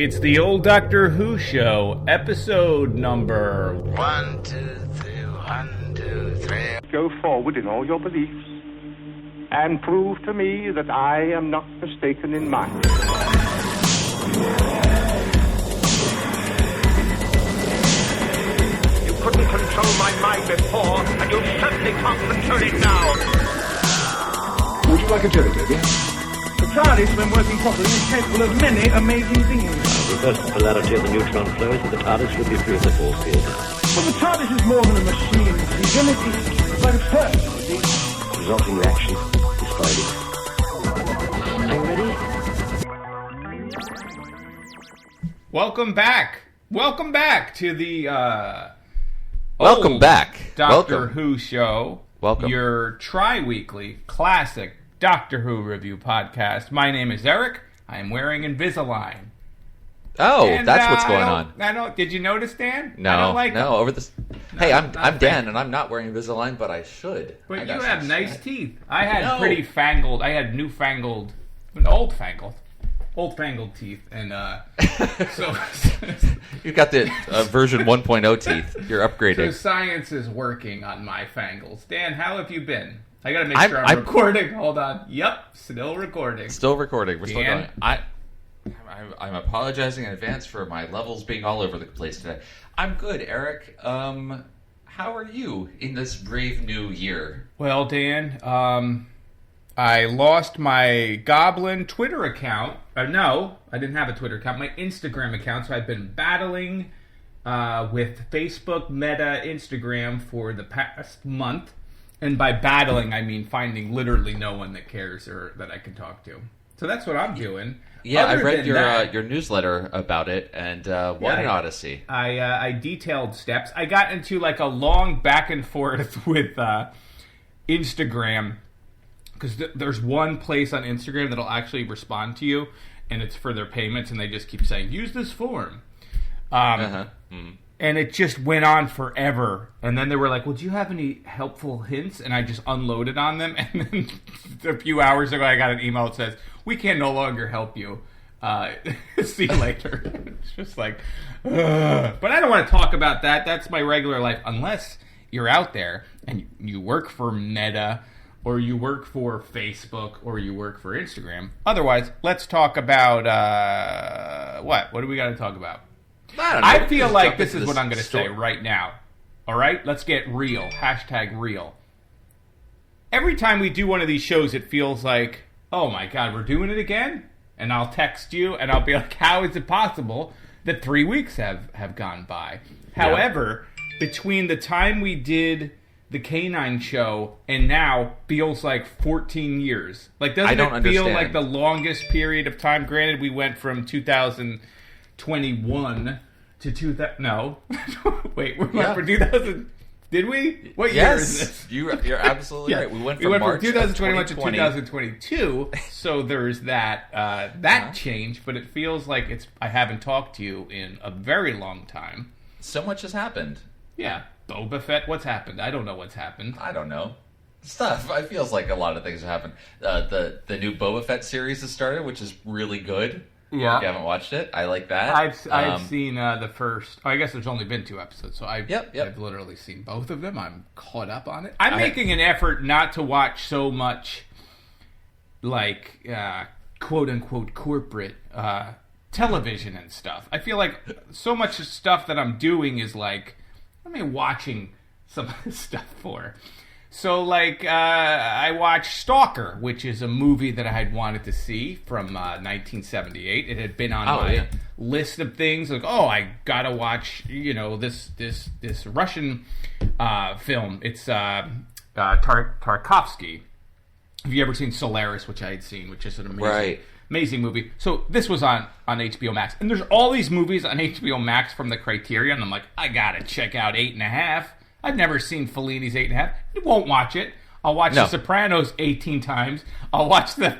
It's the old Doctor Who show, episode number 1, 2, 3, 1, 2, 3. Go forward in all your beliefs and prove to me that I am not mistaken in mine. You couldn't control my mind before, and you certainly can't control it now. Would you like a jelly, baby? The TARDIS, when working properly, is capable of many amazing things. Reverse the polarity of the neutron flows, and the TARDIS would be free of the force field. Well, the TARDIS is more than a machine, Stephen. It's like a person, you see. The resulting reaction is Friday. Are you ready? Welcome back. Welcome back to the Welcome back. Doctor Welcome. Who show. Welcome. Your tri-weekly classic Doctor Who review podcast. My name is Eric. I am wearing Invisalign. Oh, And, that's what's going on. I don't. Did you notice, Dan? No, I don't like no. them. Over this. No, Hey, I'm not Dan, bad. and I'm not wearing Invisalign, but I should. But I you got have some nice shit. teeth. I had No. pretty fangled. I had old fangled teeth, and so You got the version 1.0 teeth. You're so upgrading. science is working on my fangles. Dan, how have you been? I gotta make I'm- sure I'm I'm- recording. Hold on. Yep, still recording. Still recording. We're still Dan? going. I'm apologizing in advance for my levels being all over the place today. I'm good, Eric. How are you in this brave new year? Well, Dan, I lost my Goblin Twitter account. No, I didn't have a Twitter account. My Instagram account. So I've been battling with Facebook, Meta, Instagram for the past month. And by battling, I mean finding literally no one that cares or that I can talk to. So that's what I'm doing. Yeah, I Other read than your that, your newsletter about it, and what an odyssey. I detailed steps. I got into like a long back and forth with Instagram because there's one place on Instagram that'll actually respond to you, and it's for their payments, and they just keep saying use this form. And it just went on forever. And then they were like, well, do you have any helpful hints? And I just unloaded on them. And then a few hours ago, I got an email that says, we can no longer help you. See you later. It's just like, ugh. But I don't want to talk about that. That's my regular life. Unless you're out there and you work for Meta or you work for Facebook or you work for Instagram. Otherwise, let's talk about, what? What do we got to talk about? I don't know. I feel Just like jump this into is what I'm going to say story. right now. All right? Let's get real. Hashtag real. Every time we do one of these shows, it feels like, oh my God, we're doing it again? And I'll text you and I'll be like, how is it possible that 3 weeks have gone by? However, between the time we did the Canine show and now feels like 14 years. Like, doesn't I don't it feel understand. like the longest period of time? Granted, we went from 2021 to 2000. No. Wait, we went from 2000. Did we? What year is this? You're absolutely right. We went from March 2021 to 2020. 2022. So there's that change, but it feels like I haven't talked to you in a very long time. So much has happened. Yeah. Boba Fett, what's happened? I don't know what's happened. I don't know. Stuff. It feels like a lot of things have happened. The new Boba Fett series has started, which is really good. Yeah. If you haven't watched it, I like that. I've seen the first. I guess there's only been 2 episodes, so I've literally seen both of them. I'm caught up on it. I'm making an effort not to watch so much, like quote unquote corporate television and stuff. I feel like so much stuff that I'm doing is like, what am I watching some of this stuff for? So, like, I watched Stalker, which is a movie that I had wanted to see from 1978. It had been on my list of things. Like, oh, I gotta watch, this Russian film. It's Tarkovsky. Have you ever seen Solaris, which I had seen, which is an amazing movie. So this was on HBO Max. And there's all these movies on HBO Max from the Criterion. I'm like, I gotta check out 8.5. I've never seen Fellini's 8.5. You won't watch it. I'll watch The Sopranos 18 times. I'll watch The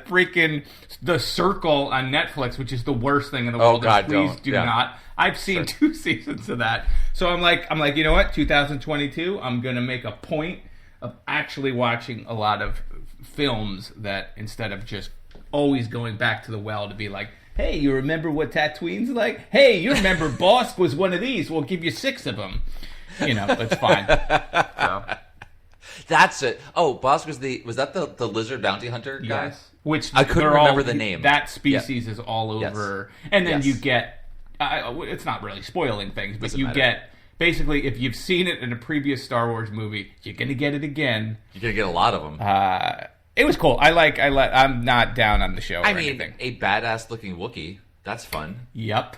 Circle on Netflix, which is the worst thing in the world. Oh, God, please do not. I've seen 2 seasons of that. So I'm like, you know what? 2022, I'm going to make a point of actually watching a lot of films that instead of just always going back to the well to be like, Hey, you remember what Tatooine's like? Hey, you remember Bosk was one of these? We'll give you 6 of them. It's fine. So. That's it. Oh, Bosk was that the lizard bounty hunter guy? Yes. Which I couldn't remember the name. That species is all over. Yes. And then you get, it's not really spoiling things, but you get, basically, if you've seen it in a previous Star Wars movie, you're going to get it again. You're going to get a lot of them. It was cool. I'm not down on the show anything. A badass looking Wookiee. That's fun. Yep.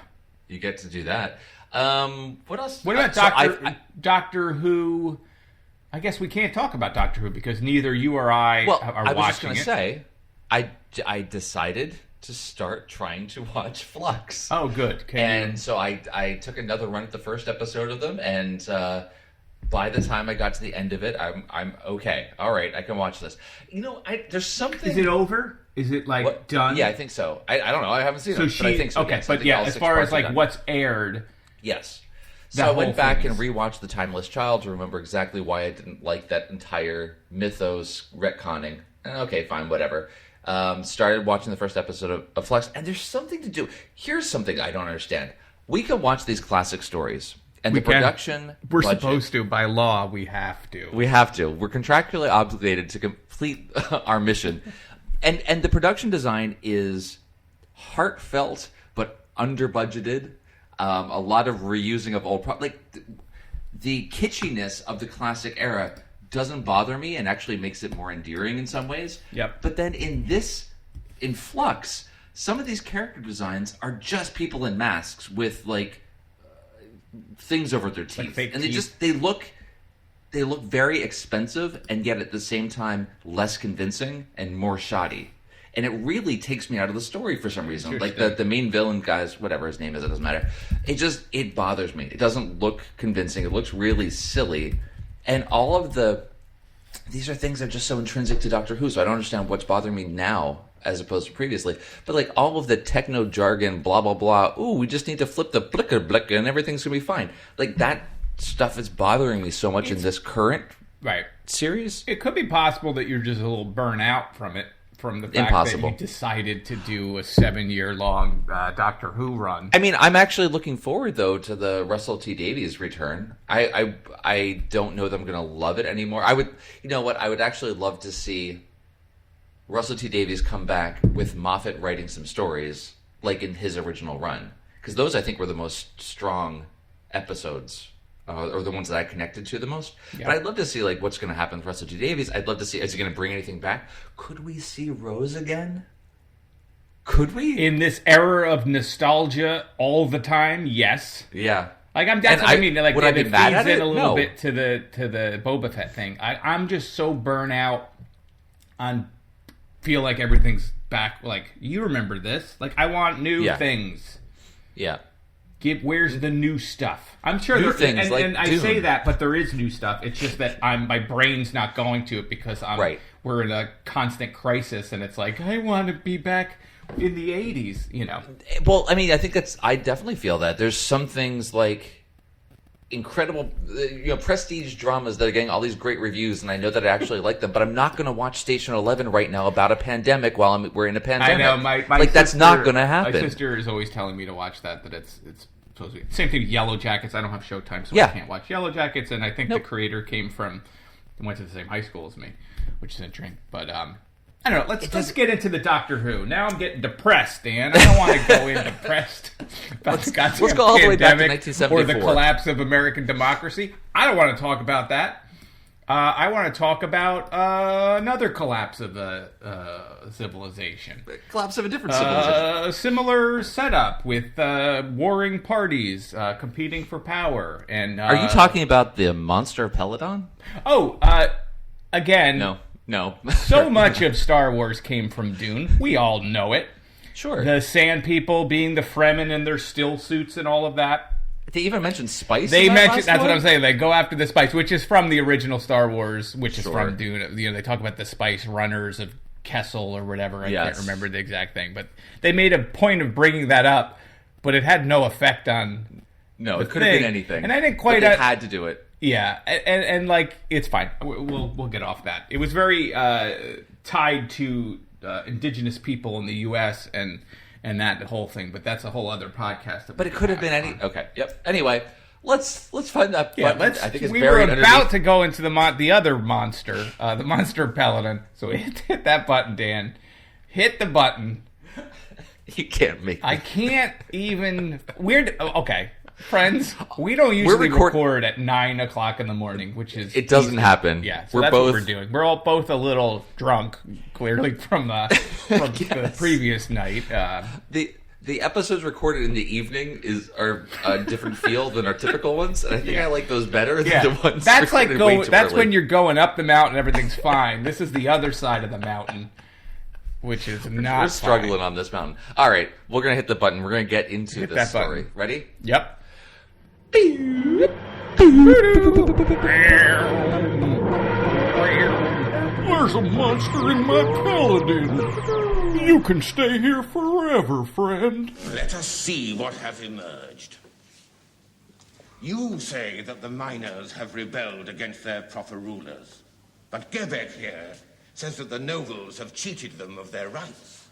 You get to do that. What else? What about Doctor Who? I guess we can't talk about Doctor Who because neither you or I are watching it. I was just going to say, I decided to start trying to watch Flux. Oh, good. So I took another run at the first episode of them, and by the time I got to the end of it, I'm okay. All right, I can watch this. There's something. Is it over? Is it done? Yeah, I think so. I don't know. I haven't seen it, but I think so. Okay, but as far as what's aired, yes. So I went back and rewatched The Timeless Child to remember exactly why I didn't like that entire mythos retconning. Okay, fine, whatever. Started watching the first episode of Flux, and there's something to do. Here's something I don't understand. We can watch these classic stories, and production... We're supposed to. By law, we have to. We have to. We're contractually obligated to complete our mission. And the production design is heartfelt, but under-budgeted. A lot of reusing of old... the kitschiness of the classic era doesn't bother me and actually makes it more endearing in some ways. Yep. But then in Flux, some of these character designs are just people in masks with things over their teeth, and they look very expensive, and yet at the same time less convincing and more shoddy. And it really takes me out of the story for some reason. The main villain guy's, whatever his name is, it doesn't matter. It bothers me. It doesn't look convincing. It looks really silly. And all of these are things that are just so intrinsic to Doctor Who, so I don't understand what's bothering me now as opposed to previously. But all of the techno jargon, blah, blah, blah, ooh, we just need to flip the blicker blicker and everything's going to be fine. That stuff is bothering me so much in this current series. It could be possible that you're just a little burnt out from it. From the fact that you decided to do a 7-year-long Doctor Who run. I mean, I'm actually looking forward, though, to the Russell T Davies return. I don't know that I'm going to love it anymore. I would actually love to see Russell T Davies come back with Moffat writing some stories, like in his original run. Because those, I think, were the most strong episodes. Or the ones that I connected to the most. Yeah. But I'd love to see what's going to happen with Russell T Davies. I'd love to see, is he going to bring anything back? Could we see Rose again? Could we? In this era of nostalgia all the time, yes. Yeah. That's what I mean. Would I be mad at it? A little bit to the Boba Fett thing. I'm just so burnt out on feel like everything's back. You remember this? I want new things. Yeah. Where's the new stuff? I'm sure new there things, and I say that, but there is new stuff. It's just that my brain's not going to it because we're in a constant crisis, and it's I want to be back in the 80s, Well, I mean, I definitely feel that. There's some things incredible, prestige dramas that are getting all these great reviews, and I know that I actually like them, but I'm not going to watch Station 11 right now about a pandemic while we're in a pandemic. I know, my sister, that's not going to happen. My sister is always telling me to watch that it's supposed to be. Same thing with Yellow Jackets. I don't have Showtime, so I can't watch Yellow Jackets, and I think the creator went to the same high school as me, which is interesting, but I don't know. Let's get into the Doctor Who. Now I'm getting depressed, Dan. I don't want to go in depressed about the goddamn let's go all the way back to pandemic 1974. Or the collapse of American democracy. I don't want to talk about that. I want to talk about another collapse of the civilization. Collapse of a different civilization. A similar setup with warring parties competing for power. And are you talking about the Monster of Peladon? Oh, again... No. So much of Star Wars came from Dune. We all know it. Sure. The Sand People being the Fremen in their still suits and all of that. They even mentioned spice. That's what I'm saying. They go after the spice, which is from the original Star Wars, which is from Dune. They talk about the spice runners of Kessel or whatever. I can't remember the exact thing, but they made a point of bringing that up, but it had no effect on. No, it could have been anything, and I didn't quite. But they had to do it. Yeah, and it's fine. We'll get off that. It was very tied to indigenous people in the U.S. and and that whole thing. But that's a whole other podcast. But it could have been any. Okay. Yep. Anyway, let's find that. Yeah. Button. I think it's we buried were underneath. about to go into the other monster, the Monster of Peladon. So we hit that button, Dan. Hit the button. You can't make. I can't even. Okay. Friends, we don't usually record at 9 o'clock in the morning, which is... It doesn't happen. Yeah, so that's what we're doing. We're both a little drunk, clearly, from the previous night. The episodes recorded in the evening are a different feel than our typical ones, and I think I like those better than the ones that's recorded way too That's early. when you're going up the mountain, everything's fine. This is the other side of the mountain, which is not We're struggling fine. on this mountain. All right, we're going to hit the button. We're going to get into this story. Button. Ready? Yep. There's a monster in my Peladon. You can stay here forever, friend. Let us see what has emerged. You say that the miners have rebelled against their proper rulers. But Gebek here says that the nobles have cheated them of their rights.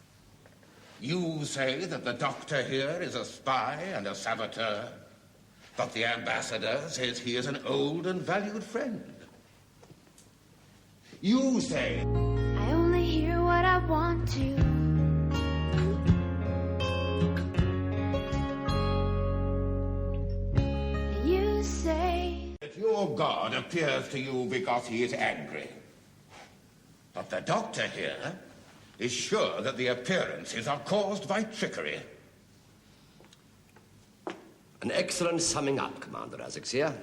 You say that the doctor here is a spy and a saboteur. But the ambassador says he is an old and valued friend. You say... I only hear what I want to. You say... that your god appears to you because he is angry. But the doctor here is sure that the appearances are caused by trickery. An excellent summing up, Commander Azaxia.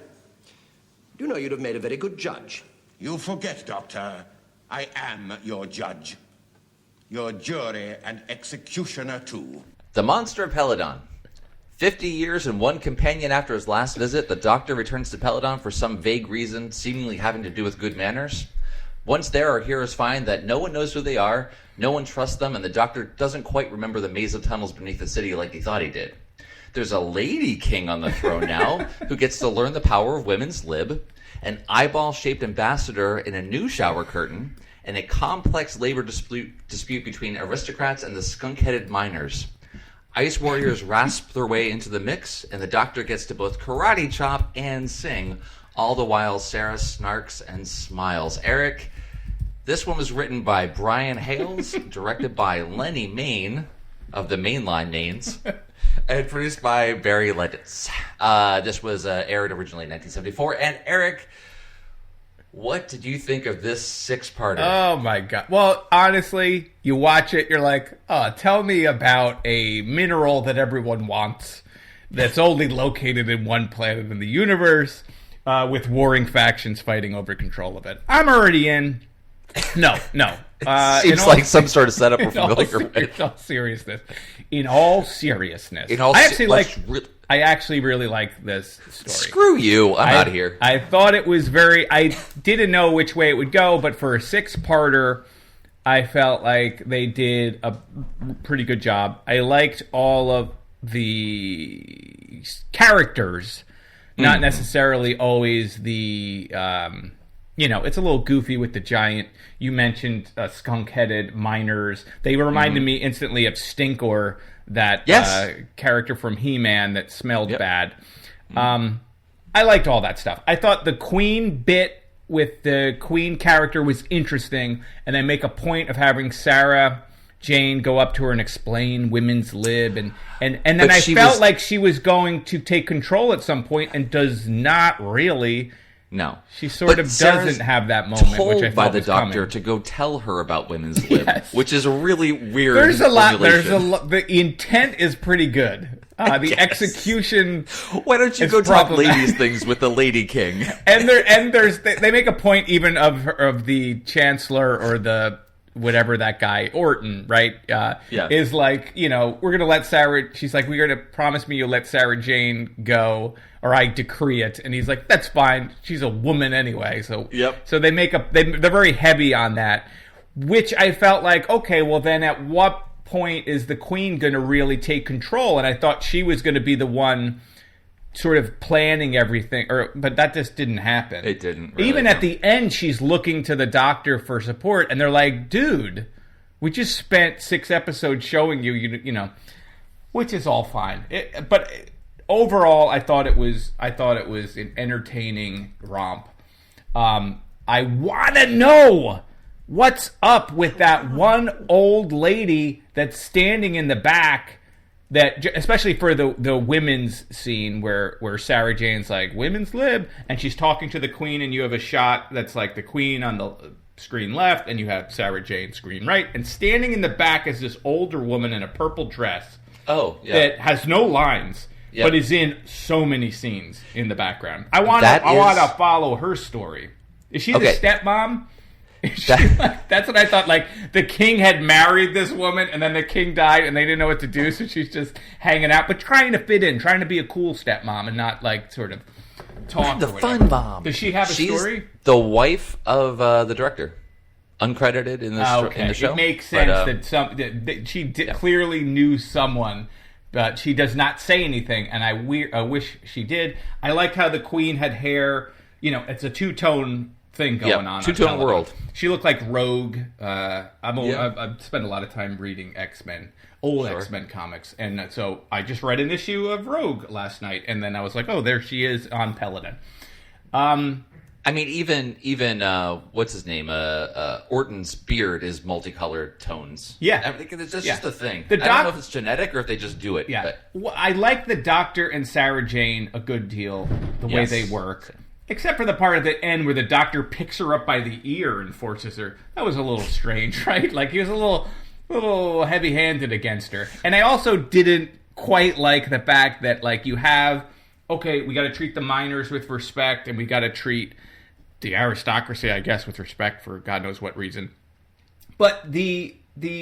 You know you'd have made a very good judge. You forget, Doctor. I am your judge. Your jury and executioner, too. The Monster of Peladon. 50 years and one companion after his last visit, the Doctor returns to Peladon for some vague reason, seemingly having to do with good manners. Once there, our heroes find that no one knows who they are, no one trusts them, and the Doctor doesn't quite remember the maze of tunnels beneath the city like he thought he did. There's a lady king on the throne now who gets to learn the power of women's lib, an eyeball-shaped ambassador in a new shower curtain, and a complex labor dispute between aristocrats and the skunk-headed miners. Ice warriors rasp their way into the mix, and the Doctor gets to both karate chop and sing, all the while Sarah snarks and smiles. Eric, this one was written by Brian Hales, directed by Lenny Main of the Mainline Mains, and produced by Barry Letts. This was aired originally in 1974. And Eric, what did you think of this six-parter? Oh, my God. Well, honestly, you watch it, you're like, tell me about a mineral that everyone wants that's only located in one planet in the universe with warring factions fighting over control of it. I'm already in. No. Seems like some sort of setup we're familiar with. In all seriousness. I actually really like this story. Screw you. I'm out of here. I thought it was I didn't know which way it would go, but for a six-parter, I felt like they did a pretty good job. I liked all of the characters, not necessarily always the... it's a little goofy with the giant. You mentioned skunk-headed miners. They reminded me instantly of Stinkor, that character from He-Man that smelled bad. I liked all that stuff. I thought the Queen bit with the Queen character was interesting, and they make a point of having Sarah Jane go up to her and explain women's lib, and then I felt like she was going to take control at some point and does not really... No. She sort of doesn't have that moment, told which I thought by the was Doctor coming. to go tell her about women's lib, which is a really weird There's a lot. formulation. The intent is pretty good. The execution. Why don't you go talk ladies things with the Lady King? And they make a point even of the Chancellor or the whatever that guy Orton, right? Is like, we're gonna let Sarah. She's like, we're gonna promise me you'll let Sarah Jane go, or I decree it. And he's like, that's fine. She's a woman anyway. So So they they're very heavy on that, which I felt like, okay, well then at what point is the Queen gonna really take control? And I thought she was gonna be the one sort of planning everything, but that just didn't happen. It didn't. Really, Even at the end, she's looking to the Doctor for support, and they're like, dude, we just spent 6 episodes showing you which is all fine. But overall, I thought it was an entertaining romp. I want to know what's up with that one old lady that's standing in the back. That, especially for the women's scene where Sarah Jane's like, women's lib, and she's talking to the Queen, and you have a shot that's like the Queen on the screen left, and you have Sarah Jane screen right, and standing in the back is this older woman in a purple dress. Oh, yeah. That has no lines, but is in so many scenes in the background. I want to follow her story. Is she the stepmom? That's what I thought. Like, the king had married this woman, and then the king died, and they didn't know what to do, so she's just hanging out, but trying to fit in, trying to be a cool stepmom, and not like sort of talk. The fun mom. Does she have a story? The wife of the director, uncredited in the show. It makes sense that she clearly knew someone. But she does not say anything, and I wish she did. I like how the Queen had hair. It's a two-tone thing going on. Two-tone world. She looked like Rogue. I've spent a lot of time reading X-Men, X-Men comics, and so I just read an issue of Rogue last night, and then I was like, oh, there she is on Peladon. I mean, even what's his name? Orton's beard is multicolored tones. Yeah, that's just the thing. I don't know if it's genetic or if they just do it. Yeah, I like the Doctor and Sarah Jane a good deal. The way they work. Except for the part at the end where the Doctor picks her up by the ear and forces her. That was a little strange, right? Like, he was a little heavy-handed against her. And I also didn't quite like the fact that, like, you have, we got to treat the minors with respect, and we got to treat the aristocracy, I guess, with respect for God knows what reason. But the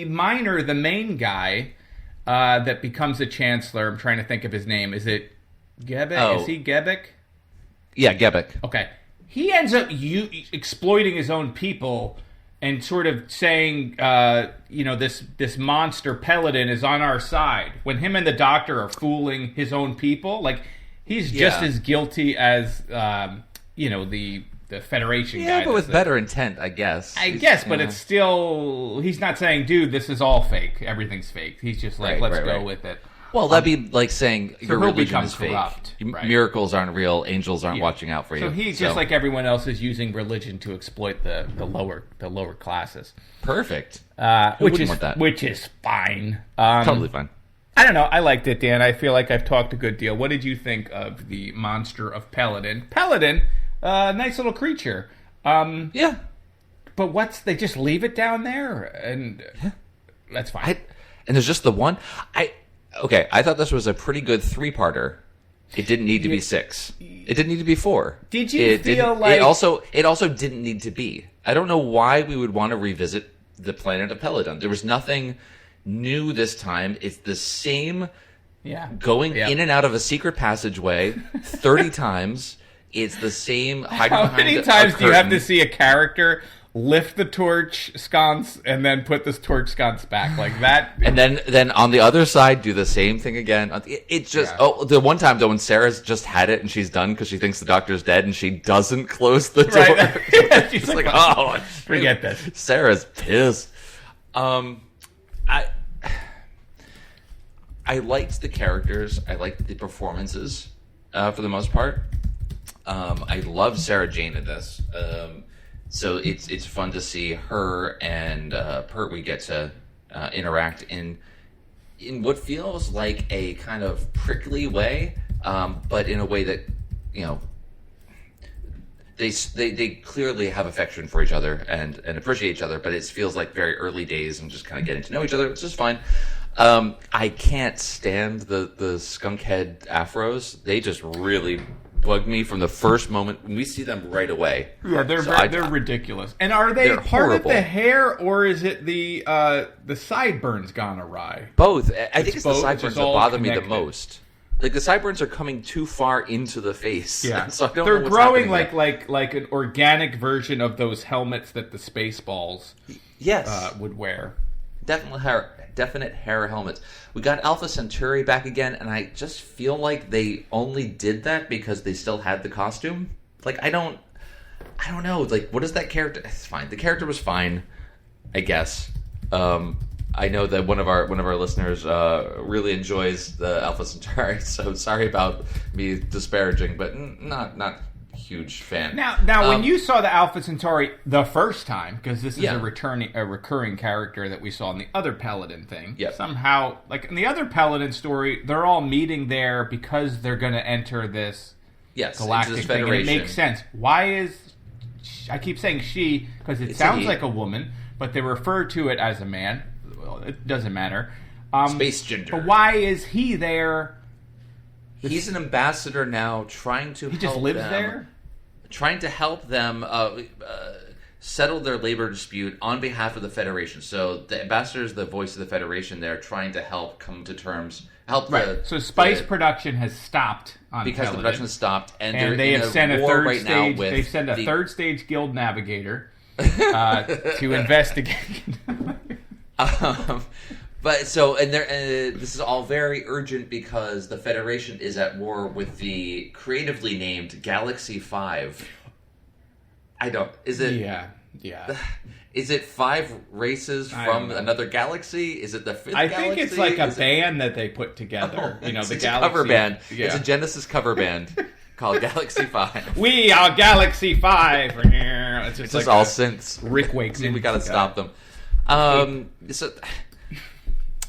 minor, the main guy that becomes a chancellor, I'm trying to think of his name. Is it Gebek? Oh. Is he Gebek? Yeah, Gebek. Okay. He ends up exploiting his own people and sort of saying, this monster Peladon is on our side. When him and the Doctor are fooling his own people, like, he's just as guilty as, the Federation guy. Yeah, but with better intent, I guess. But it's still, he's not saying, dude, this is all fake. Everything's fake. He's just like, let's go with it. Well, that'd be like saying your religion is fake. Corrupt, right. Miracles aren't real. Angels aren't watching out for you. So he's just like everyone else is using religion to exploit the lower classes. Perfect. Which is fine. Totally fine. I don't know. I liked it, Dan. I feel like I've talked a good deal. What did you think of the Monster of Peladon? Peladon, nice little creature. Yeah. But they just leave it down there, and that's fine. And there's just the one. I thought this was a pretty good 3-parter. It didn't need to be 6. It didn't need to be 4. Did you feel like... It also didn't need to be. I don't know why we would want to revisit the planet of Peladon. There was nothing new this time. It's the same going in and out of a secret passageway 30 times. It's the same... How many times do you have to see a character... lift the torch sconce and then put this torch sconce back like that, and then on the other side do the same thing again? It's just the one time though when Sarah's just had it and she's done because she thinks the Doctor's dead and she doesn't close the door. Right. She's like, oh, forget this. Sarah's pissed. I liked the characters. I liked the performances for the most part. I love Sarah Jane in this. So it's fun to see her and Pertwee get to interact in what feels like a kind of prickly way, but in a way that they clearly have affection for each other and appreciate each other. But it feels like very early days and just kind of getting to know each other, which is fine. I can't stand the skunk head afros. They just really bug me from the first moment when we see them right away. Yeah, they're ridiculous. And are they part horrible. Of the hair, or is it the sideburns gone awry? Both. I think it's the sideburns that bother me the most. Like the sideburns are coming too far into the face. Yeah, so I don't they're know what's growing like an organic version of those helmets that the Spaceballs would wear. Definite hair helmets. We got Alpha Centauri back again, and I just feel like they only did that because they still had the costume. Like I don't know. Like what is that character? It's fine. The character was fine, I guess. I know that one of our listeners really enjoys the Alpha Centauri, so sorry about me disparaging, but not huge fan. Now, when you saw the Alpha Centauri the first time, because this is a recurring character that we saw in the other Peladon thing, somehow, like in the other Peladon story, they're all meeting there because they're going to enter this galactic thing, and it makes sense. Why is I keep saying she because it sounds like a woman, but they refer to it as a man. Well, it doesn't matter. Space gender. But why is he there? He's an ambassador now, trying to. He just lives there. Trying to help them settle their labor dispute on behalf of the Federation. So the ambassador is the voice of the Federation there, trying to help come to terms. So spice production has stopped on because Peladon, the production has stopped, and they have sent a third right stage. Now They've sent a third stage guild navigator to investigate. But so, and this is all very urgent because the Federation is at war with the creatively named Galaxy 5. Is it? Yeah. Is it 5 races from another galaxy? Is it the 5th galaxy? I think it's like a band that they put together. The Galaxy. cover band. Yeah. It's a Genesis cover band called Galaxy 5. We are Galaxy 5. It's just like all synths. Rick wakes in. We got to stop them. So,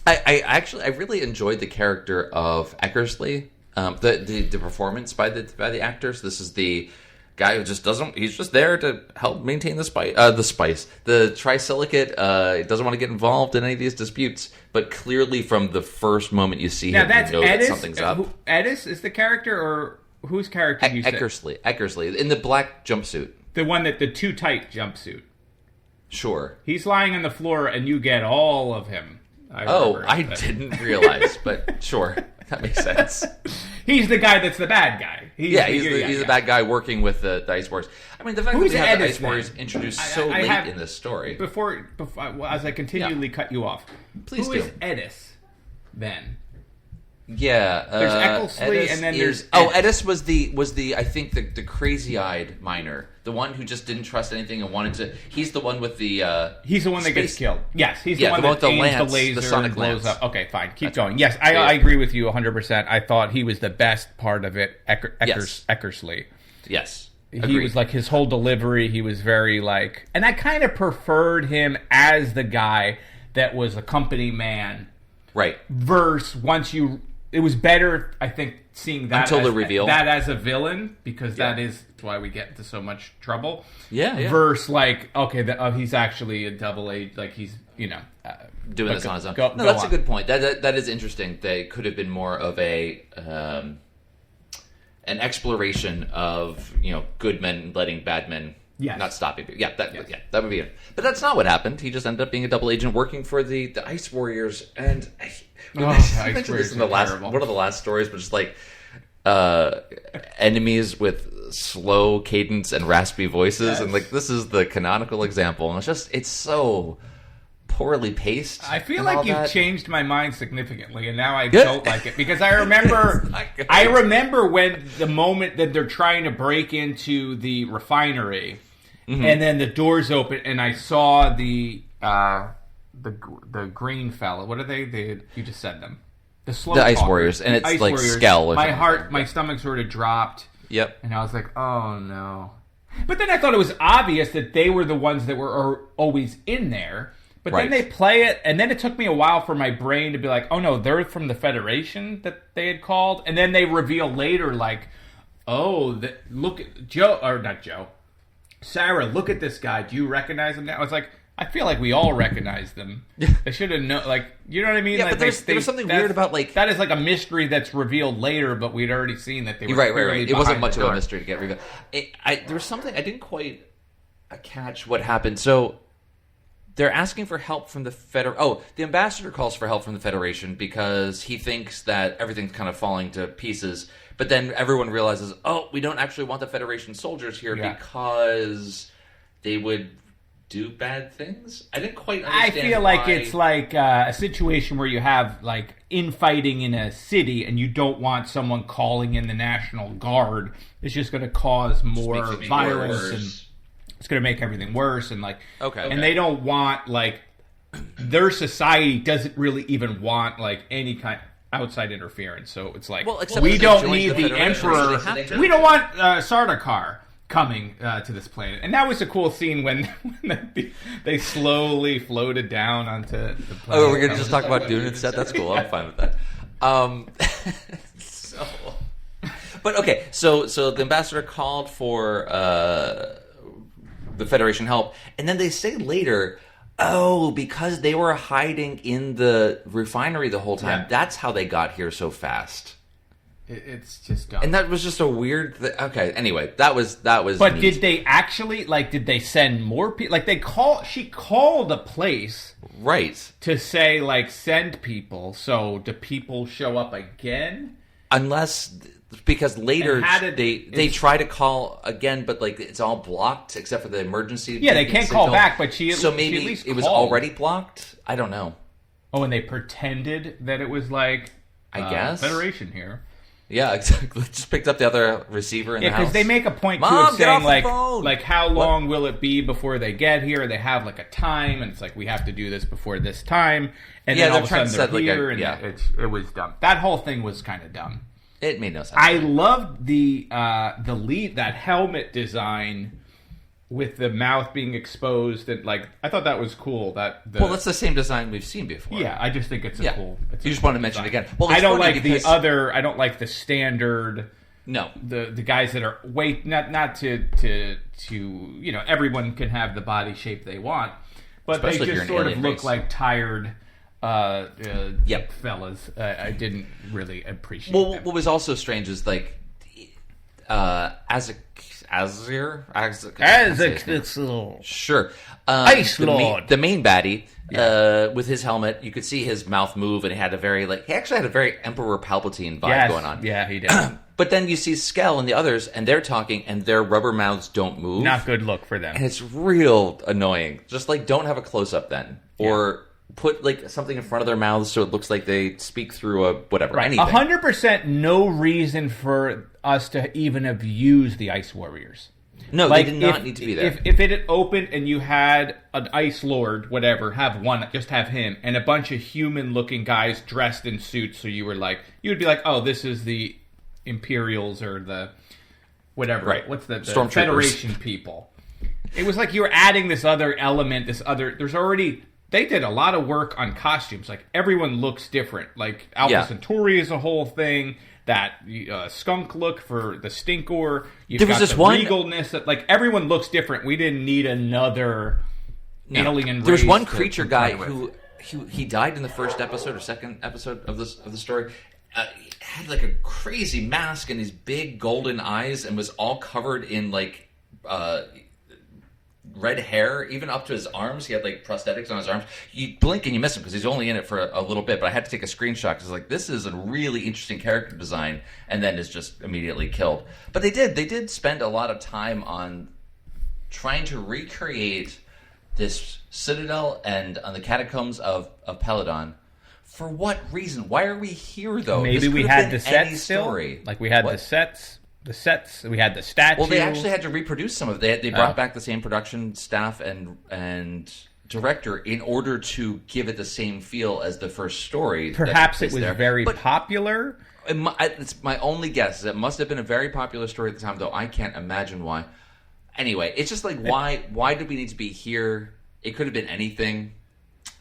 I really enjoyed the character of Eckersley. The performance by the actors. This is the guy who just doesn't. He's just there to help maintain the spice. The trisilicate doesn't want to get involved in any of these disputes. But clearly, from the first moment you see him, you know that something's up. Edis is the character, or whose character? Eckersley in the black jumpsuit. The one that the too tight jumpsuit. Sure. He's lying on the floor, and you get all of him. I didn't realize, but sure, that makes sense. He's the guy that's the bad guy. He's the bad guy working with the Ice Warriors. I mean, the fact that they have the Ice Warriors introduced so late in this story. Before as I continually cut you off, please who do. is Edis, then? Yeah, there's Eckersley, and then there's Edis was the I think the crazy-eyed miner, the one who just didn't trust anything and wanted to. He's the one with the. He's the one that gets killed. Yes, he's the one that aims the laser, the sonic and blows lance. up. Okay, fine, keep going. Yes, I agree with you 100%. I thought he was the best part of it. Eckersley. Yes. He was like his whole delivery. He was very like, and I kind of preferred him as the guy that was a company man, right? Versus it was better, I think, seeing that until the reveal that as a villain, because that is why we get into so much trouble. Yeah. Versus like, okay, he's actually a double agent, like he's doing this on his own. That's a good point. That is interesting. They could have been more of an exploration of good men letting bad men not stopping. That would be it. But that's not what happened. He just ended up being a double agent working for the Ice Warriors. And I mentioned this in one of the last stories, but just like enemies with slow cadence and raspy voices, and like this is the canonical example. And it's so poorly paced. I feel like you've changed my mind significantly, and now I don't like it because I remember when the moment that they're trying to break into the refinery, and then the doors open, and I saw the green fella. What are they? You just said them. The Ice Warriors, and it's like Skell. My stomach sort of dropped. Yep. And I was like, oh no. But then I thought it was obvious that they were the ones that were always in there. But then they play it, and then it took me a while for my brain to be like, oh no, they're from the Federation that they had called. And then they reveal later, like, look at Joe, or not Joe, Sarah, look at this guy. Do you recognize him now? I was like, I feel like we all recognize them. They should have known, like, you know what I mean? Yeah, like, but there's something weird about, like... That is like a mystery that's revealed later, but we'd already seen that they were Right. It wasn't much of a mystery to get revealed. There was something, I didn't quite catch what happened. So, they're asking for help from the the ambassador calls for help from the Federation because he thinks that everything's kind of falling to pieces. But then everyone realizes, we don't actually want the Federation soldiers here because they would do bad things. I didn't quite understand. I feel like it's like a situation where you have like infighting in a city, and you don't want someone calling in the National Guard. It's just going to cause more violence and it's going to make everything worse, and like, and they don't want like their society doesn't really even want like any kind of outside interference. So it's like, we don't need the Emperor. We don't want Sardaukar coming to this planet. And that was a cool scene when they slowly floated down onto the planet. Oh, we're going to just talk about Dune instead? That's cool. I'm fine with that. But okay, so the ambassador called for the Federation help, and then they say later, because they were hiding in the refinery the whole time, that's how they got here so fast. It's just dumb. And that was just a weird okay, anyway, that was But neat. did they actually, did they send more people? Like, she called a place... Right. To say, send people, so do people show up again? Unless... Because later they try to call again, but it's all blocked except for the emergency. Yeah, they can't call back, but maybe at least it was already blocked. I don't know. Oh, and they pretended that it was I guess Federation here. Yeah, exactly. Just picked up the other receiver in the house. Yeah, because they make a point Mom, of saying how long what? will it be before they get here? They have a time, and it's we have to do this before this time, and then all of a sudden they're here, and it was dumb. That whole thing was kind of dumb. It made no sense. I loved the lead, that helmet design with the mouth being exposed, and I thought that was cool. That's the same design we've seen before. Yeah, I just think it's cool. You just want to mention it again. Well, I don't like I don't like the standard. No, the guys that are not to everyone can have the body shape they want, but especially they just sort of look like tired. Fellas, I didn't really appreciate. Well, what was also strange is sure, Ice Lord, the main baddie, with his helmet, you could see his mouth move, and he had he actually had a very Emperor Palpatine vibe going on. Yeah, he did. But then you see Skell and the others, and they're talking, and their rubber mouths don't move. Not good look for them, and it's real annoying. Just don't have a close up then, or. Put something in front of their mouths so it looks like they speak through a whatever. Right, 100% no reason for us to even have used the Ice Warriors. No, they did not need to be there. If it had opened and you had an Ice Lord, whatever, just have him, and a bunch of human-looking guys dressed in suits, so you would be like, oh, this is the Imperials or the whatever. Right. What's the Federation people? It was like you were adding this other element, there's already... They did a lot of work on costumes. Everyone looks different. Alpha Centauri is a whole thing. That skunk look for the Stinkor. There was this regalness. That everyone looks different. We didn't need another alien race. There was one creature guy who he died in the first episode or second episode of the story. Had a crazy mask and these big golden eyes, and was all covered in red hair, even up to his arms. He had prosthetics on his arms. You blink and you miss him because he's only in it for a little bit. But I had to take a screenshot because this is a really interesting character design, and then is just immediately killed. But they did spend a lot of time on trying to recreate this citadel and on the catacombs of Peladon. For what reason? Why are we here though? Maybe we had the sets still. We had the sets. The sets, we had the statue. Well, they actually had to reproduce some of it. They brought back the same production staff and director in order to give it the same feel as the first story. Perhaps it was very popular. It's my only guess. It must have been a very popular story at the time, though I can't imagine why. Anyway, it's just why did we need to be here? It could have been anything.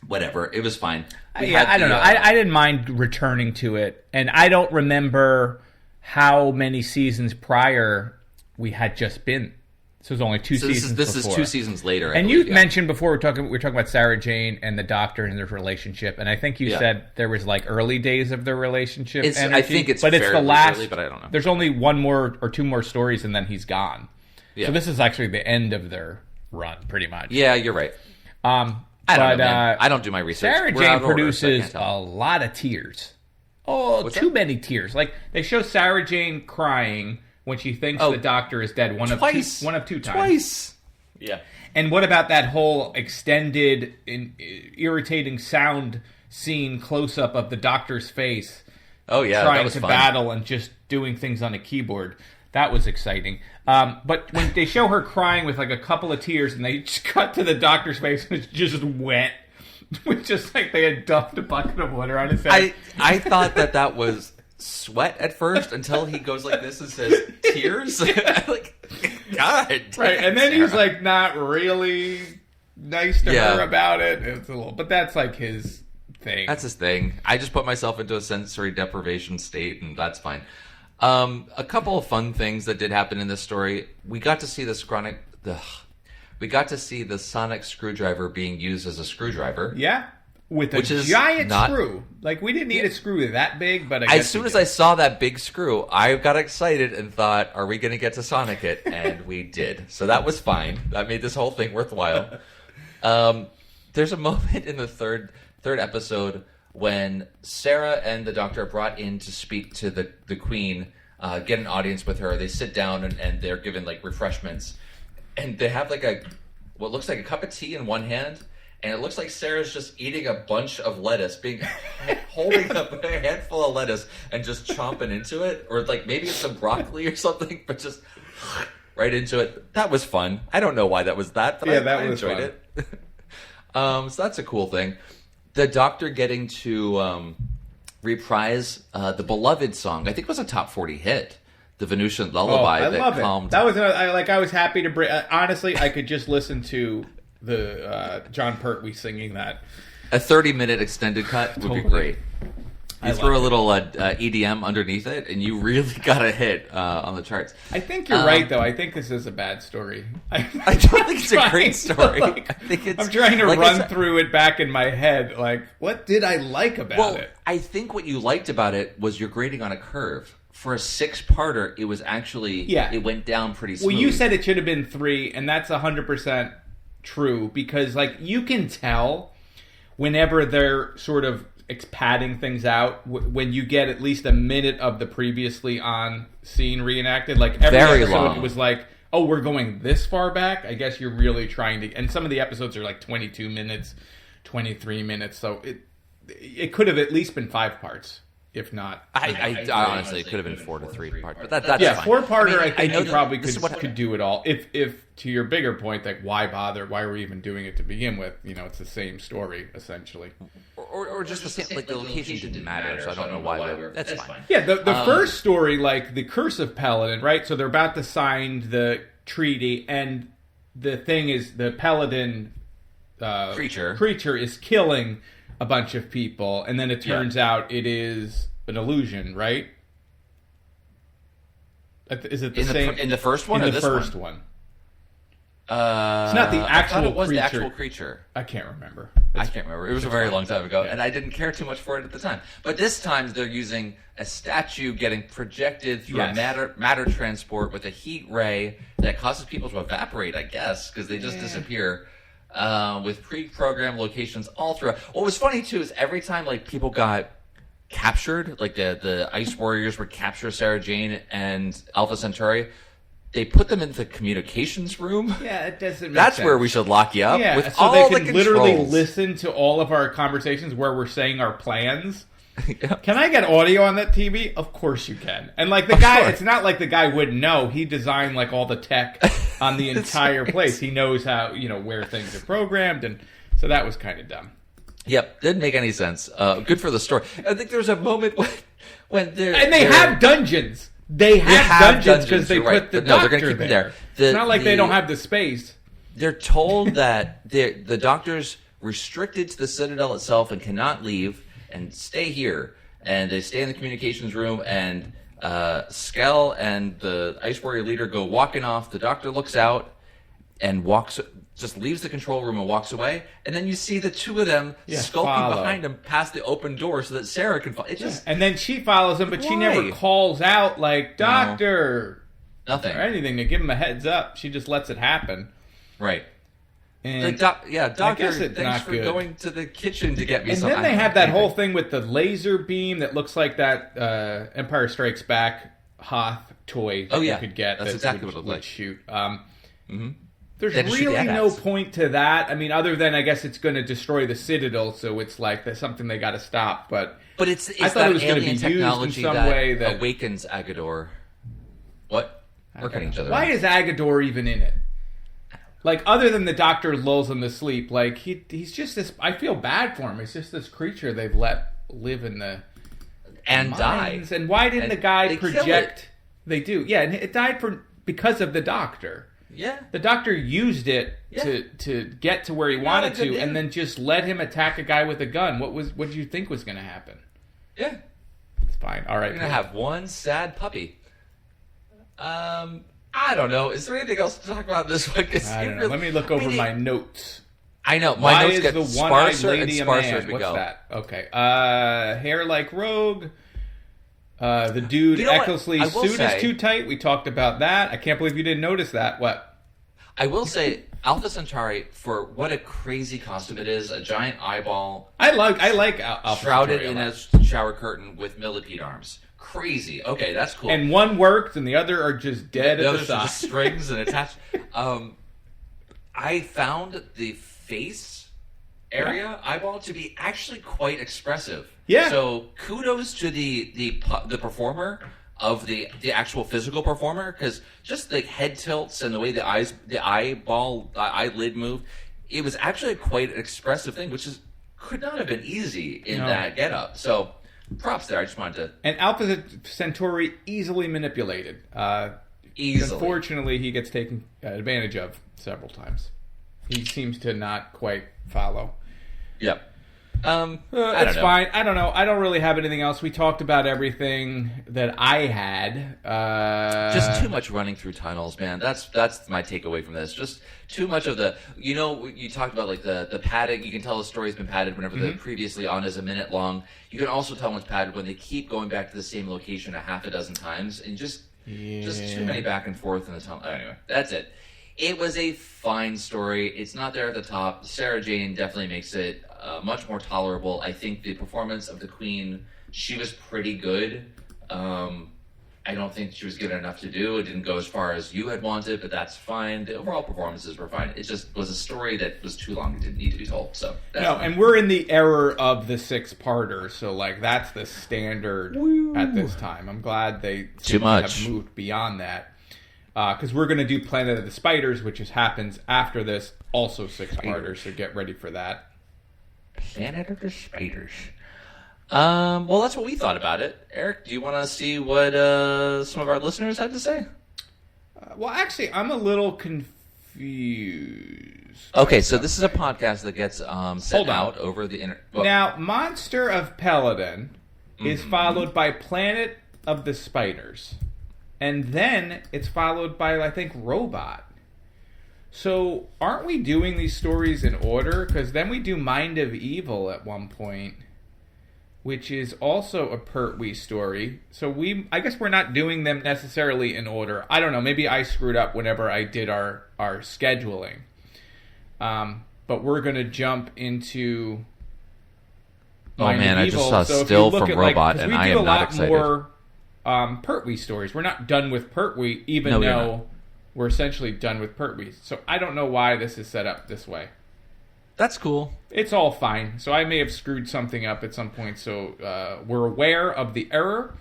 Whatever. It was fine. I don't know. I didn't mind returning to it, and I don't remember how many seasons prior we had just been. So it was only two seasons before. This is 2 seasons later. And you mentioned before we were talking about Sarah Jane and the Doctor and their relationship, and I think you said there was early days of their relationship. I think it's the last. Early, but I don't know. There's only one more or two more stories, and then he's gone. Yeah. So this is actually the end of their run, pretty much. Yeah, you're right. I don't know, man. I don't do my research. Sarah Jane produces a lot of tears. Too many tears. They show Sarah Jane crying when she thinks the Doctor is dead. One of two times. Twice. Yeah. And what about that whole extended, irritating sound scene close-up of the Doctor's face? Oh, yeah, trying that was to fun. battle and just doing things on a keyboard. That was exciting. But when they show her crying with a couple of tears and they just cut to the Doctor's face and it's just wet With just like they had dumped a bucket of water on his head. I thought that was sweat at first until he goes like this and says tears. Like, God. Right, and then he's like not really nice to her about it. It's a little, but that's like his thing. That's his thing. I just put myself into a sensory deprivation state, and that's fine. A couple of fun things that did happen in this story. We got to see the sonic screwdriver being used as a screwdriver. Yeah. With a giant screw. Like, we didn't need a screw that big, but as soon as I saw that big screw, I got excited and thought, are we going to get to Sonic it? And we did. So that was fine. That made this whole thing worthwhile. There's a moment in the third episode when Sarah and the Doctor are brought in to speak to the Queen, get an audience with her. They sit down and they're given, like, refreshments. And they have, like, what looks like a cup of tea in one hand. And it looks like Sarah's just eating a bunch of lettuce, holding up a handful of lettuce and just chomping into it. Or like maybe it's some broccoli or something, but just right into it. That was fun. I don't know why that was that, but I enjoyed it. So that's a cool thing. The Doctor getting to reprise the beloved song. I think it was a top 40 hit. The Venusian Lullaby. I love it. That was I was happy to bring. Honestly, I could just listen to the John Pertwee singing that. A 30-minute extended cut would be great. You throw a little EDM underneath it, and you really got a hit on the charts. I think you're right, though. I think this is a bad story. I don't think it's a great story. I'm trying to run through it back in my head. Like, what did I like about it? I think what you liked about it was your grading on a curve. For a 6-parter, it was actually, it went down pretty smooth. Well, you said it should have been 3, and that's 100% true, because like you can tell whenever they're sort of padding things out, when you get at least a minute of the previously on scene reenacted, like every episode long. It was like, oh, we're going this far back. I guess you're really trying to, and some of the episodes are like 22 minutes, 23 minutes, so it could have at least been 5 parts. If not, I honestly, it could have been 4 to 3 parts, but that's fine. 4-parter. I think you probably could do it all. If to your bigger point, like why bother? Why were we even doing it to begin with? You know, it's the same story essentially, or just the same. Like the location didn't matter, so I don't know why. That's fine. Yeah, the first story, like the Curse of Peladon, right? So they're about to sign the treaty, and the thing is, the Peladon creature is killing a bunch of people, and then it turns out it is an illusion, right? Is it the same in the first one? In or the this first one? It's not the actual creature. It was the actual creature. I can't remember. I can't remember. It was a very long time ago, and I didn't care too much for it at the time. But this time, they're using a statue getting projected through a matter transport with a heat ray that causes people to evaporate, I guess, because they just disappear. With pre-programmed locations all throughout. What was funny too is every time like people got captured, like the Ice Warriors would capture Sarah Jane and Alpha Centauri, they put them in the communications room. Yeah, it doesn't make That's sense. Where we should lock you up. Yeah, with so all they can the literally listen to all of our conversations where we're saying our plans. Can I get audio on that TV? Of course you can. And like the guy, it's not like the guy wouldn't know. He designed like all the tech on the entire place. He knows how, where things are programmed, and so that was kind of dumb. Yep, didn't make any sense. Good for the story. I think there's a moment when they're... And they have dungeons. They have dungeons because they put the Doctor they're going to keep there. It's not like they don't have the space. They're told that the Doctor's restricted to the Citadel itself and cannot leave and stay here. And they stay in the communications room, and Skell and the Ice Warrior leader go walking off. The Doctor looks out and just leaves the control room and walks away. And then you see the two of them skulking behind him past the open door so that Sarah can follow. And then she follows him, but she never calls out like, Doctor! Nothing. Or anything to give him a heads up. She just lets it happen. Right. And Doctor, thanks for going to the kitchen to get me something. And then they have that whole thing with the laser beam that looks like that Empire Strikes Back Hoth toy that you could get. That's exactly what it would shoot. There's really no point to that. I mean, other than I guess it's going to destroy the Citadel, so it's like that's something they got to stop. But it's I thought that it was going to be technology used in some way that awakens Agador. What? We're cutting each other. Why is Agador even in it? Like, other than the doctor lulls him to sleep, like, he's just this... I feel bad for him. He's just this creature they've let live in the... And mines. Die. And why didn't the guy project... They do. Yeah, and it died because of the doctor. Yeah. The doctor used it to get to where he wanted to, and then just let him attack a guy with a gun. What did you think was going to happen? Yeah. It's fine. All right. We're going to have one sad puppy. I don't know. Is there anything else to talk about this one? I don't know. Let me look over my notes. I know. My notes get the sparser and lady sparser as we What's go. That? Okay. Hair like Rogue. The dude Eckersley's suit is too tight. We talked about that. I can't believe you didn't notice that. What? I will say, Alpha Centauri, for what a crazy costume it is, a giant eyeball. I like Alpha shrouded Centauri in a shower curtain with millipede arms. Crazy. Okay, that's cool. And one worked, and the other are just dead at the side. Just strings and attached. I found the face area eyeball to be actually quite expressive. Yeah. So kudos to the performer of the actual physical performer, because just the head tilts and the way the eyelid moved, it was actually a quite expressive thing, which could not have been easy in that getup. So props there. I just wanted to. And Alpha Centauri easily manipulated. Easily. Unfortunately, he gets taken advantage of several times. He seems to not quite follow. Yep. It's fine. I don't know. I don't really have anything else. We talked about everything that I had. Just too much running through tunnels, man. That's my takeaway from this. Just too much of the... you talked about like the padding. You can tell the story's been padded whenever the previously on is a minute long. You can also tell when it's padded when they keep going back to the same location a half a dozen times. And just too many back and forth in the tunnel. Anyway, that's it. It was a fine story. It's not there at the top. Sarah Jane definitely makes it much more tolerable. I think the performance of the Queen, she was pretty good. I don't think she was good enough to do. It didn't go as far as you had wanted, but that's fine. The overall performances were fine. It just was a story that was too long. It didn't need to be told. So and we're in the era of the 6-parter, so like that's the standard at this time. I'm glad they have moved beyond that. Because we're going to do Planet of the Spiders, which happens after this, also 6-parter, so get ready for that. Planet of the Spiders. Well, that's what we thought about it. Eric, do you want to see what some of our listeners had to say? Well, actually, I'm a little confused. Okay, so this is a podcast that gets sent out over the internet. Now, Monster of Peladon is followed by Planet of the Spiders. And then it's followed by, I think, Robot. So aren't we doing these stories in order? Because then we do Mind of Evil at one point, which is also a Pertwee story. So I guess we're not doing them necessarily in order. I don't know. Maybe I screwed up whenever I did our scheduling. But we're going to jump into Mind of Evil. I just saw still from Robot, and I am not excited. More Pertwee stories. We're not done with Pertwee, even though we're essentially done with Pertwee. So I don't know why this is set up this way. That's cool. It's all fine. So I may have screwed something up at some point. So we're aware of the error,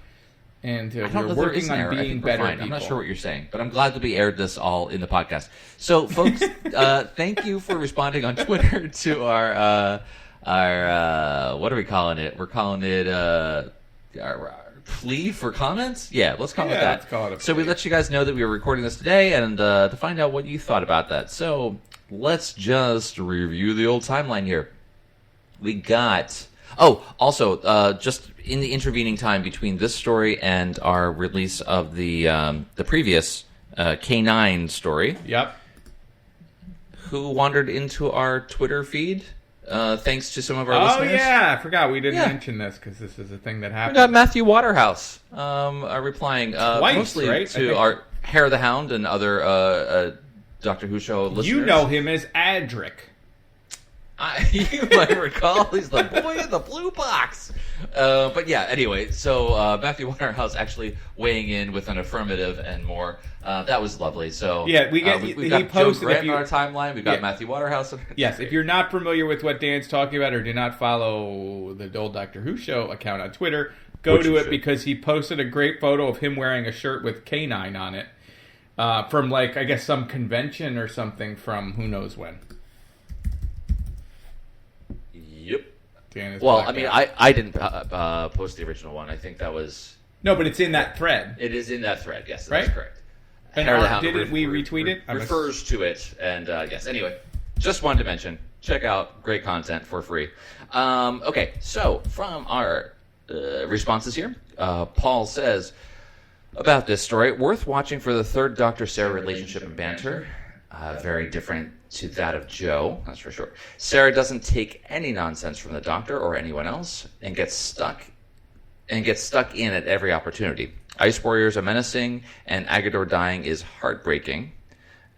and we're working on being better people. I'm not sure what you're saying, but I'm glad that we aired this all in the podcast. So, folks, thank you for responding on Twitter to our what are we calling it? We're calling it our plea for comments? Yeah, let's call it that. Let's call it a plea. So we let you guys know that we were recording this today, and to find out what you thought about that. So let's just review the old timeline here. We got... also, just in the intervening time between this story and our release of the previous K9 story... Yep. Who wandered into our Twitter feed... thanks to some of our listeners. Oh, yeah. I forgot we didn't mention this because this is a thing that happened. We got Matthew Waterhouse replying Twice, mostly right? to our Hair of the Hound and other Doctor Who show listeners. You know him as Adric. You might recall he's the boy in the blue box. But yeah, anyway, so Matthew Waterhouse actually weighing in with an affirmative and more. That was lovely. So yeah, we've got Joe Grant in our timeline. We've got Matthew Waterhouse. Yes, if you're not familiar with what Dan's talking about or do not follow the old Doctor Who show account on Twitter, go to it because he posted a great photo of him wearing a shirt with K9 on it. from like I guess some convention or something from who knows when. Yep. Well, I mean, I didn't post the original one. I think that was... No, but it's in that thread. It is in that thread, yes. Right? That's correct. And didn't we retweet it? Refers to it, and yes. Anyway, just wanted to mention, check out great content for free. Okay, so from our responses here, Paul says about this story, worth watching for the third Dr. Sarah relationship and banter. Very different to that of Joe, that's for sure. Sarah doesn't take any nonsense from the Doctor or anyone else and gets stuck in at every opportunity. Ice Warriors are menacing, and Agador dying is heartbreaking.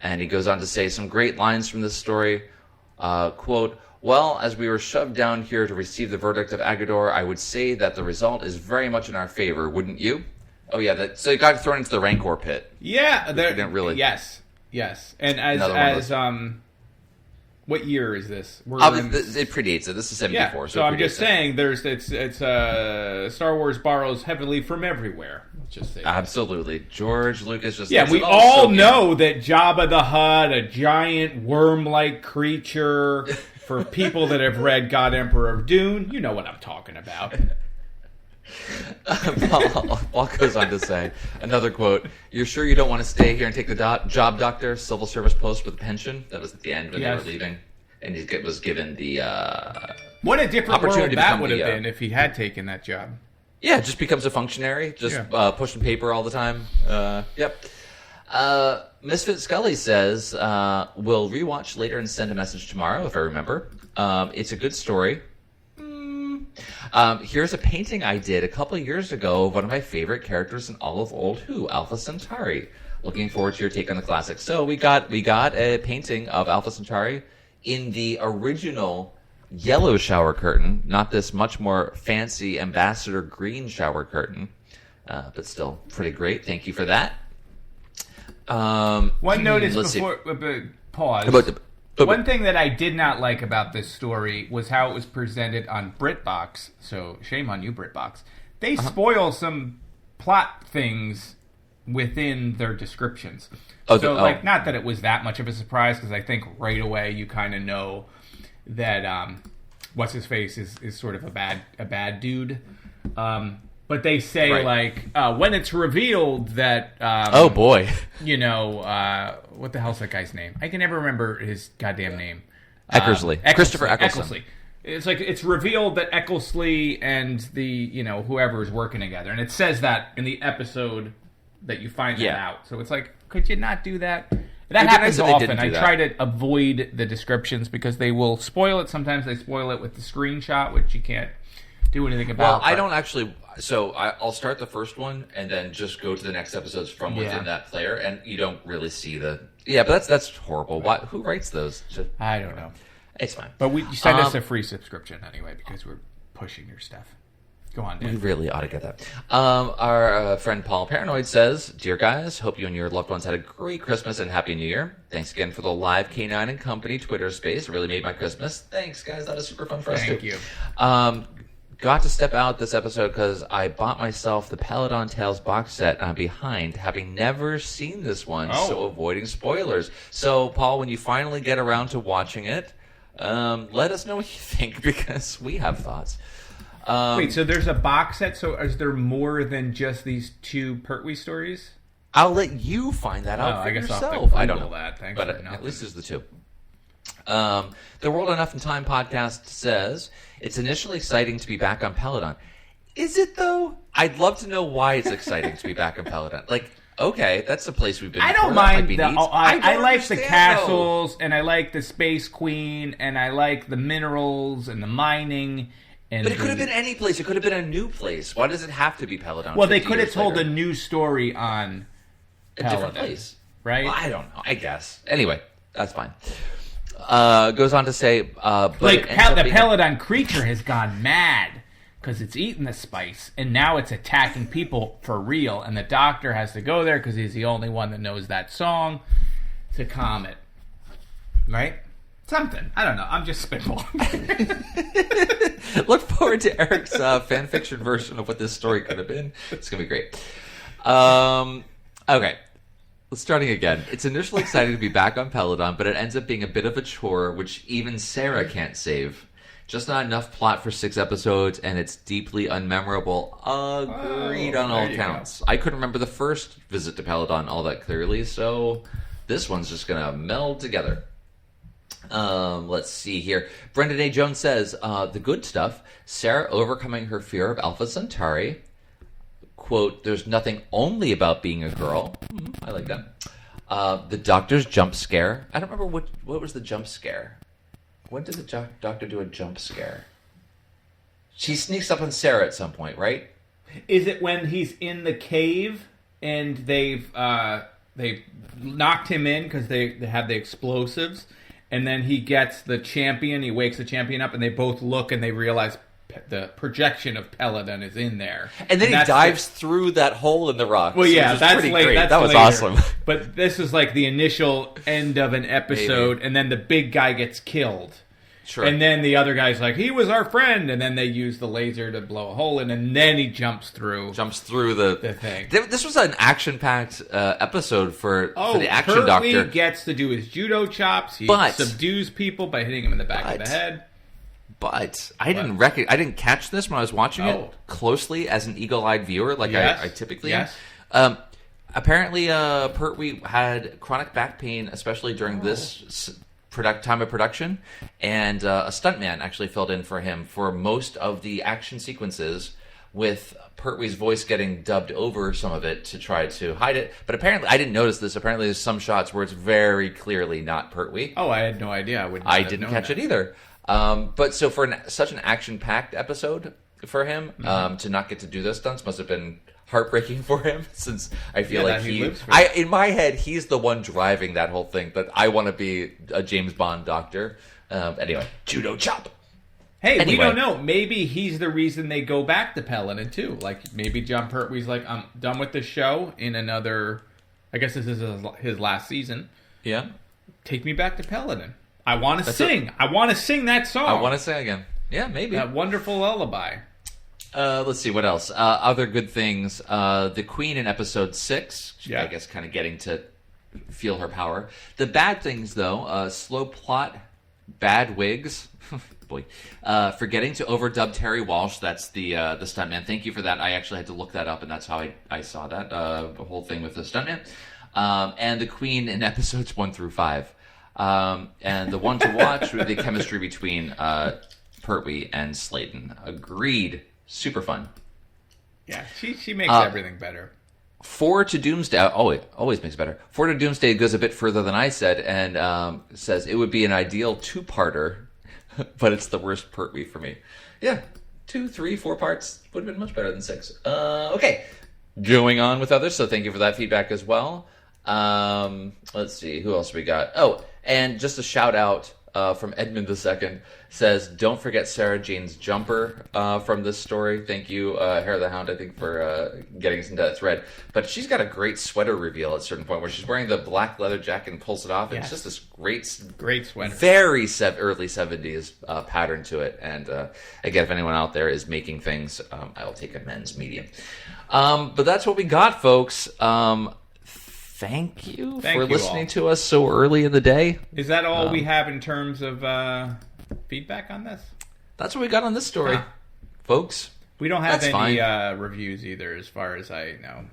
And he goes on to say some great lines from this story. Quote, well, as we were shoved down here to receive the verdict of Agador, I would say that the result is very much in our favor, wouldn't you? Oh, yeah, so he got thrown into the Rancor pit. Yeah. Didn't really... Yes. And what year is this? It predates it. This is 74. Yeah, so I'm just saying, it's Star Wars borrows heavily from everywhere. Let's just say absolutely. George Lucas just we all know that Jabba the Hutt, a giant worm-like creature. For people that have read God Emperor of Dune, you know what I'm talking about. Paul goes on to say, another quote, you're sure you don't want to stay here and take the job, Doctor? Civil service post with a pension? That was at the end when they were leaving. And he was given the what a different world that would have been if he had taken that job. Yeah, just becomes a functionary, pushing paper all the time. Yep. Misfit Scully says, we'll rewatch later and send a message tomorrow, if I remember. It's a good story. Here's a painting I did a couple of years ago of one of my favorite characters in all of Old Who, Alpha Centauri. Looking forward to your take on the classic. So we got a painting of Alpha Centauri in the original yellow shower curtain, not this much more fancy ambassador green shower curtain, but still pretty great. Thank you for that. One notice before pause. One thing that I did not like about this story was how it was presented on BritBox. So shame on you, BritBox. They spoil some plot things within their descriptions. Not that it was that much of a surprise, because I think right away you kind of know that what's his face is sort of a bad dude. But they say when it's revealed that oh boy, what the hell's that guy's name? I can never remember his goddamn name. Eckersley. Christopher Eccleston. It's like it's revealed that Ecclesley and the whoever is working together, and it says that in the episode that you find that out. So it's like, could you not do that? That happens often. I try to avoid the descriptions because they will spoil it. Sometimes they spoil it with the screenshot, which you can't do anything about. Well, I don't actually. So I'll start the first one and then just go to the next episodes from within that player, and you don't really see the. Yeah, but that's horrible. Why? Who writes those? I don't know. It's fine. But you send us a free subscription anyway because we're pushing your stuff. Go on, Dan. We really ought to get that. Our friend Paul Paranoid says, "Dear guys, hope you and your loved ones had a great Christmas and Happy New Year. Thanks again for the live K9 and Company Twitter space. It really made my Christmas. Thanks, guys. That was super fun for us too. Thank you. Got to step out this episode because I bought myself the Peladon Tales box set and I'm behind, having never seen this one, so avoiding spoilers. So, Paul, when you finally get around to watching it, let us know what you think, because we have thoughts." Wait, so there's a box set? So is there more than just these two Pertwee stories? I'll let you find that out for yourself. I don't know that. Thanks, but at least there's the two. The World Enough in Time podcast says, it's initially exciting to be back on Peladon. Is it, though? I'd love to know why it's exciting to be back on Peladon. Like, okay, that's the place we've been. I don't mind. I like the castles, and I like the Space Queen, and I like the minerals and the mining. But it could have been any place. It could have been a new place. Why does it have to be Peladon? Well, they could have told a new story on a different place, right? Well, I don't know. I guess. Anyway, that's fine. Goes on to say, but the Peladon creature has gone mad because it's eaten the spice, and now it's attacking people for real. And the Doctor has to go there because he's the only one that knows that song to calm it, right? Something. I don't know. I'm just spitballing. Look forward to Eric's fanfiction version of what this story could have been. It's going to be great. Okay. Starting again. It's initially exciting to be back on Peladon, but it ends up being a bit of a chore, which even Sarah can't save. Just not enough plot for 6 episodes, and it's deeply unmemorable. Agreed on all counts. I couldn't remember the first visit to Peladon all that clearly, so this one's just going to meld together. Let's see here. Brendan A. Jones says, the good stuff, Sarah overcoming her fear of Alpha Centauri. Quote, there's nothing only about being a girl. I like that. The doctor's jump scare. I don't remember what was the jump scare. When did the doctor do a jump scare? She sneaks up on Sarah at some point, right? Is it when he's in the cave and they've knocked him in because they have the explosives, and then he gets the champion, he wakes the champion up, and they both look and they realize the projection of Peladon is in there. And then he dives through that hole in the rock. Well, yeah, that's pretty late. Great. That's that was later. Awesome. But this is like the initial end of an episode, and then the big guy gets killed. Sure. And then the other guy's like, he was our friend, and then they use the laser to blow a hole in, and then he jumps through the thing. This was an action-packed episode for the action Pertwee doctor. Gets to do his judo chops. He subdues people by hitting him in the back of the head. But I didn't catch this when I was watching it closely as an eagle-eyed viewer, like I typically am. Apparently, Pertwee had chronic back pain, especially during this time of production, and a stuntman actually filled in for him for most of the action sequences, with Pertwee's voice getting dubbed over some of it to try to hide it. But apparently, I didn't notice this. Apparently, there's some shots where it's very clearly not Pertwee. Oh, I had no idea. I didn't catch it either. But so for such an action-packed episode for him, to not get to do those stunts must have been heartbreaking for him, since I feel like in my head, he's the one driving that whole thing, that I want to be a James Bond doctor. Anyway, judo chop. Hey, we don't know. Maybe he's the reason they go back to Peladon, too. Like, maybe John Pertwee's like, I'm done with the show in another, I guess this is his last season. Yeah. Take me back to Peladon. I want to sing. I want to sing that song. I want to sing again. Yeah, maybe. That wonderful lullaby. Let's see, what else? Other good things. The Queen in episode 6, I guess kind of getting to feel her power. The bad things, though, slow plot, bad wigs. Boy. Forgetting to overdub Terry Walsh, that's the stuntman. Thank you for that. I actually had to look that up, and that's how I saw that, the whole thing with the stuntman. And the Queen in episodes 1 through 5. And the one to watch would be the chemistry between Pertwee and Sladen. Agreed. Super fun. Yeah, she makes everything better. 4 to Doomsday always makes it better. 4 to Doomsday goes a bit further than I said, and says it would be an ideal 2-parter, but it's the worst Pertwee for me. Yeah, 2, 3, 4 parts would have been much better than 6. Okay, going on with others. So thank you for that feedback as well. Let's see, who else we got? Oh, and just a shout out from Edmund II says, don't forget Sarah Jane's jumper from this story. Thank you, Hair of the Hound, I think, for getting us into that thread. But she's got a great sweater reveal at a certain point where she's wearing the black leather jacket and pulls it off. Yes. It's just this great sweater. Very early 70s pattern to it. And again, if anyone out there is making things, I'll take a men's medium. But that's what we got, folks. Thank you for listening to us so early in the day. Is that all we have in terms of feedback on this? That's what we got on this story, folks. We don't have any reviews either, as far as I know.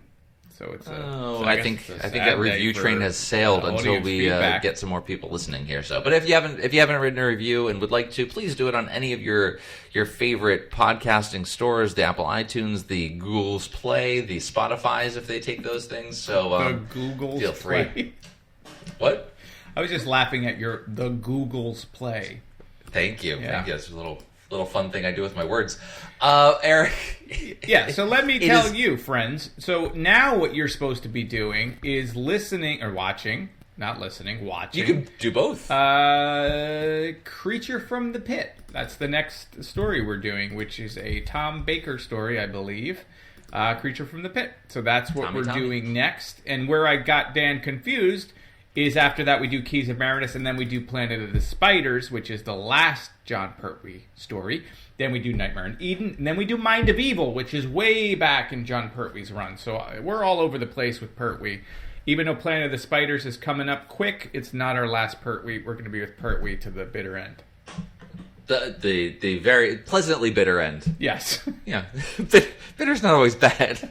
So it's I think that review train has sailed until we get some more people listening here. So, but if you haven't written a review and would like to, please do it on any of your favorite podcasting stores, the Apple iTunes, the Google's Play, the Spotify's, if they take those things. So the Google's feel free. Play. What? I was just laughing at the Google's Play. Thank you. Yeah. Thank you. It's a little fun thing I do with my words. Eric. Yeah, so let me tell you, friends. So now what you're supposed to be doing is listening or watching. Not listening, watching. You can do both. Creature from the Pit. That's the next story we're doing, which is a Tom Baker story, I believe. Creature from the Pit. So that's what we're doing next. And where I got Dan confused is after that we do Keys of Marinus, and then we do Planet of the Spiders, which is the last John Pertwee story. Then we do Nightmare in Eden, and then we do Mind of Evil, which is way back in John Pertwee's run. So we're all over the place with Pertwee. Even though Planet of the Spiders is coming up quick, it's not our last Pertwee. We're going to be with Pertwee to the bitter end. The very pleasantly bitter end. Yes. Yeah. Bitter's not always bad.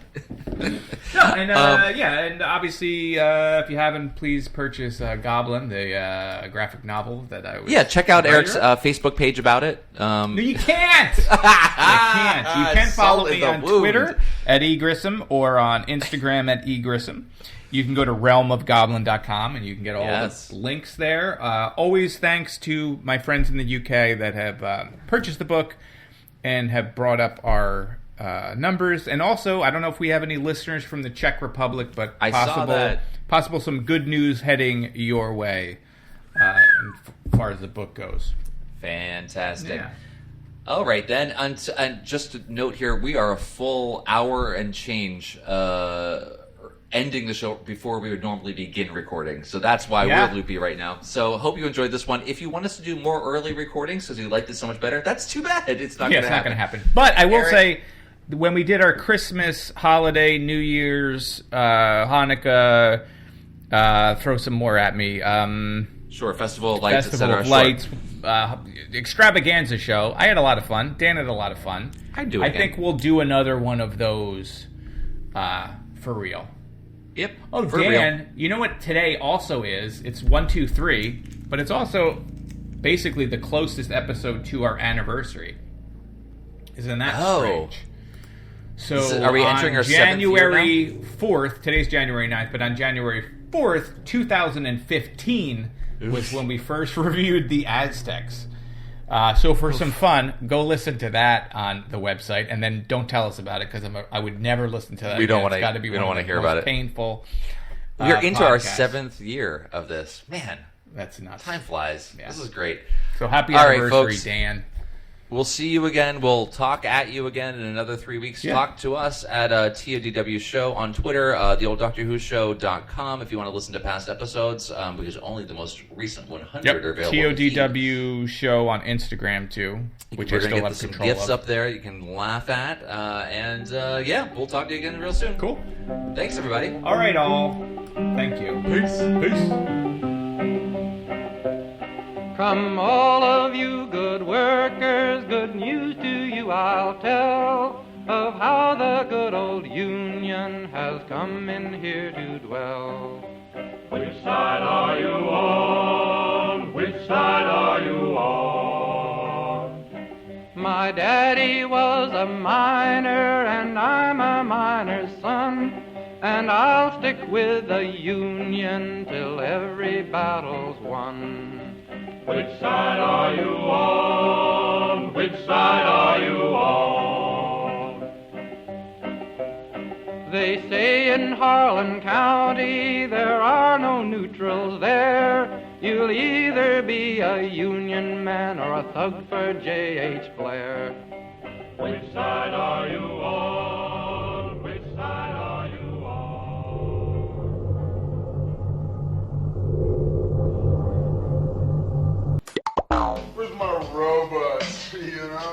No, and obviously, if you haven't, please purchase Goblin, the graphic novel that I was. Yeah, check out Eric's Facebook page about it. No, you can't. You can follow me on Twitter at eGrissom or on Instagram at eGrissom. You can go to realmofgoblin.com and you can get all the links there. Always thanks to my friends in the UK that have purchased the book and have brought up our numbers. And also, I don't know if we have any listeners from the Czech Republic, but possible some good news heading your way as far as the book goes. Fantastic. Yeah. All right, then. And just to note here, we are a full hour and change ending the show before we would normally begin recording. So that's why we're loopy right now. So hope you enjoyed this one. If you want us to do more early recordings because you liked it so much better, that's too bad. It's not going to happen. But I will say, when we did our Christmas, holiday, New Year's, Hanukkah, throw some more at me. Sure, Festival of Lights, Festival of Lights, extravaganza show. I had a lot of fun. Dan had a lot of fun. I think we'll do another one of those for real. Yep. Oh, Dan, real. You know what today also is? It's 123, but it's also basically the closest episode to our anniversary. Isn't that strange? So are we entering our January 4th, today's January 9th, but on January 4th, 2015 was when we first reviewed the Aztecs. So for some fun, go listen to that on the website, and then don't tell us about it because I would never listen to that. We don't want to hear about it. Painful. We're into our 7th year of this. Man, that's nuts. Time flies. Yeah. This is great. So happy anniversary, folks. Dan. We'll see you again. We'll talk at you again in another 3 weeks. Yeah. Talk to us at TODW Show on Twitter, theolddoctorwhoshow.com if you want to listen to past episodes, because only the most recent 100 are available. TODW Show on Instagram, too, which I still have control gifts of. up there you can laugh at. We'll talk to you again real soon. Cool. Thanks, everybody. All right, all. Thank you. Peace. Come all of you good workers, good news to you I'll tell of how the good old Union has come in here to dwell. Which side are you on? Which side are you on? My daddy was a miner and I'm a miner's son, and I'll stick with the Union till every battle's won. Which side are you on? Which side are you on? They say in Harlan County there are no neutrals there. You'll either be a Union man or a thug for J.H. Blair. Which side are you on? Which side are you on? Where's my robot? You know?